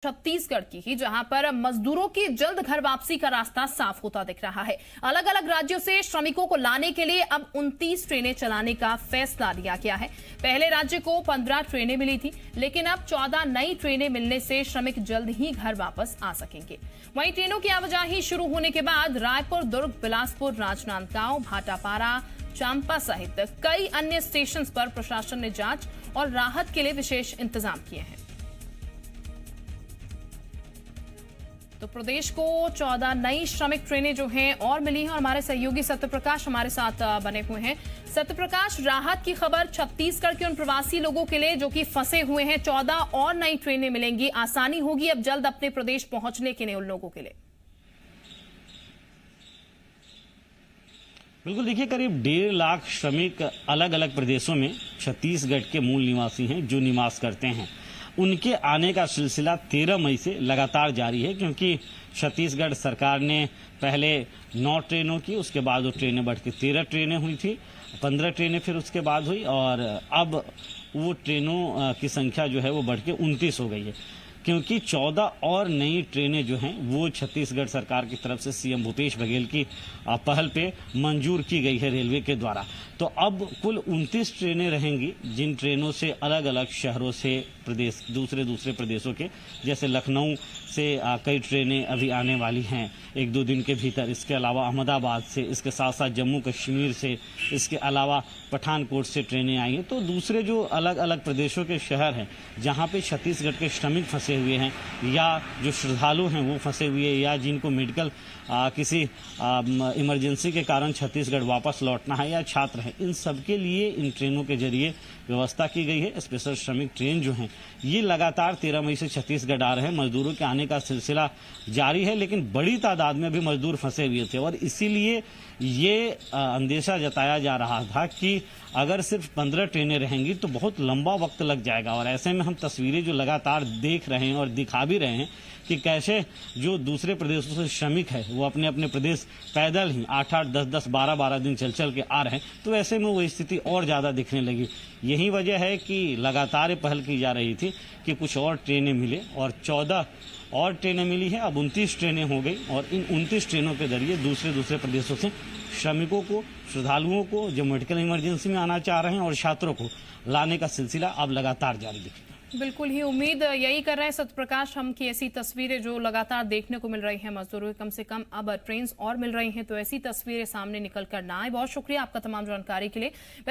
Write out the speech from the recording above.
छत्तीसगढ़ की ही, जहां पर मजदूरों की जल्द घर वापसी का रास्ता साफ होता दिख रहा है। अलग अलग राज्यों से श्रमिकों को लाने के लिए अब 29 ट्रेनें चलाने का फैसला लिया गया है। पहले राज्य को 15 ट्रेनें मिली थी, लेकिन अब 14 नई ट्रेनें मिलने से श्रमिक जल्द ही घर वापस आ सकेंगे। वहीं ट्रेनों की आवाजाही शुरू होने के बाद रायपुर, दुर्ग, बिलासपुर, राजनांदगांव, भाटापारा, चांपा सहित कई अन्य स्टेशन पर प्रशासन ने जांच और राहत के लिए विशेष इंतजाम किए हैं। तो प्रदेश को 14 नई श्रमिक ट्रेनें जो हैं और मिली हैं और हमारे सहयोगी सत्यप्रकाश हमारे साथ बने हुए हैं। सत्यप्रकाश, राहत की खबर छत्तीसगढ़ के उन प्रवासी लोगों के लिए जो कि फंसे हुए हैं। 14 और नई ट्रेनें मिलेंगी, आसानी होगी अब जल्द अपने प्रदेश पहुंचने के लिए उन लोगों के लिए। बिल्कुल, देखिए करीब 1.5 लाख श्रमिक अलग अलग प्रदेशों में छत्तीसगढ़ के मूल निवासी हैं जो निवास करते हैं। उनके आने का सिलसिला 13 मई से लगातार जारी है, क्योंकि छत्तीसगढ़ सरकार ने पहले 9 ट्रेनों की, उसके बाद वो ट्रेनें बढ़ के 13 ट्रेनें हुई थी, 15 ट्रेनें फिर उसके बाद हुई और अब वो ट्रेनों की संख्या जो है वो बढ़ के 29 हो गई है, क्योंकि 14 और नई ट्रेनें जो हैं वो छत्तीसगढ़ सरकार की तरफ से सीएम भूपेश बघेल की पहल पे मंजूर की गई है रेलवे के द्वारा। तो अब कुल 29 ट्रेनें रहेंगी, जिन ट्रेनों से अलग अलग शहरों से प्रदेश दूसरे प्रदेशों के, जैसे लखनऊ से कई ट्रेनें अभी आने वाली हैं 1-2 दिन के भीतर। इसके अलावा अहमदाबाद से, इसके साथ साथ जम्मू कश्मीर से, इसके अलावा पठानकोट से ट्रेनें आई हैं। तो दूसरे जो अलग अलग प्रदेशों के शहर हैं जहां पे छत्तीसगढ़ के श्रमिक फंसे हुए हैं या जो श्रद्धालु हैं वो फंसे हुए हैं या जिनको मेडिकल किसी इमरजेंसी के कारण छत्तीसगढ़ वापस लौटना है या छात्र हैं, इन सब के लिए इन ट्रेनों के जरिए व्यवस्था की गई है। स्पेशल श्रमिक ट्रेन जो हैं ये लगातार 13 मई से छत्तीसगढ़ आ रहे हैं। मजदूरों के आने का सिलसिला जारी है, लेकिन बड़ी तादाद में भी मजदूर फंसे हुए थे और इसीलिए ये अंदेशा जताया जा रहा था कि अगर सिर्फ 15 ट्रेनें रहेंगी तो बहुत लंबा वक्त लग जाएगा। और ऐसे में हम तस्वीरें जो लगातार देख रहे हैं और दिखा भी रहे हैं कि कैसे जो दूसरे प्रदेशों से श्रमिक है वो अपने अपने प्रदेश पैदल ही 8-8, 10-10, 12-12 दिन चल के आ रहे हैं। तो ऐसे में वो स्थिति और ज़्यादा दिखने लगी। यही वजह है कि लगातार पहल की जा रही थी कि कुछ और ट्रेनें मिले और 14 और ट्रेनें मिली है। अब 29 ट्रेनें हो गई और इन 29 ट्रेनों के जरिए दूसरे प्रदेशों से श्रमिकों को, श्रद्धालुओं को जो मेडिकल इमरजेंसी में आना चाह रहे हैं और छात्रों को लाने का सिलसिला अब लगातार जारी दिखेगा। बिल्कुल ही उम्मीद यही कर रहे हैं सत्यप्रकाश हम कि ऐसी तस्वीरें जो लगातार देखने को मिल रही हैं मजदूरों की, कम से कम अब ट्रेन और मिल रही हैं, तो ऐसी तस्वीरें सामने निकल कर ना आए। बहुत शुक्रिया आपका तमाम जानकारी के लिए।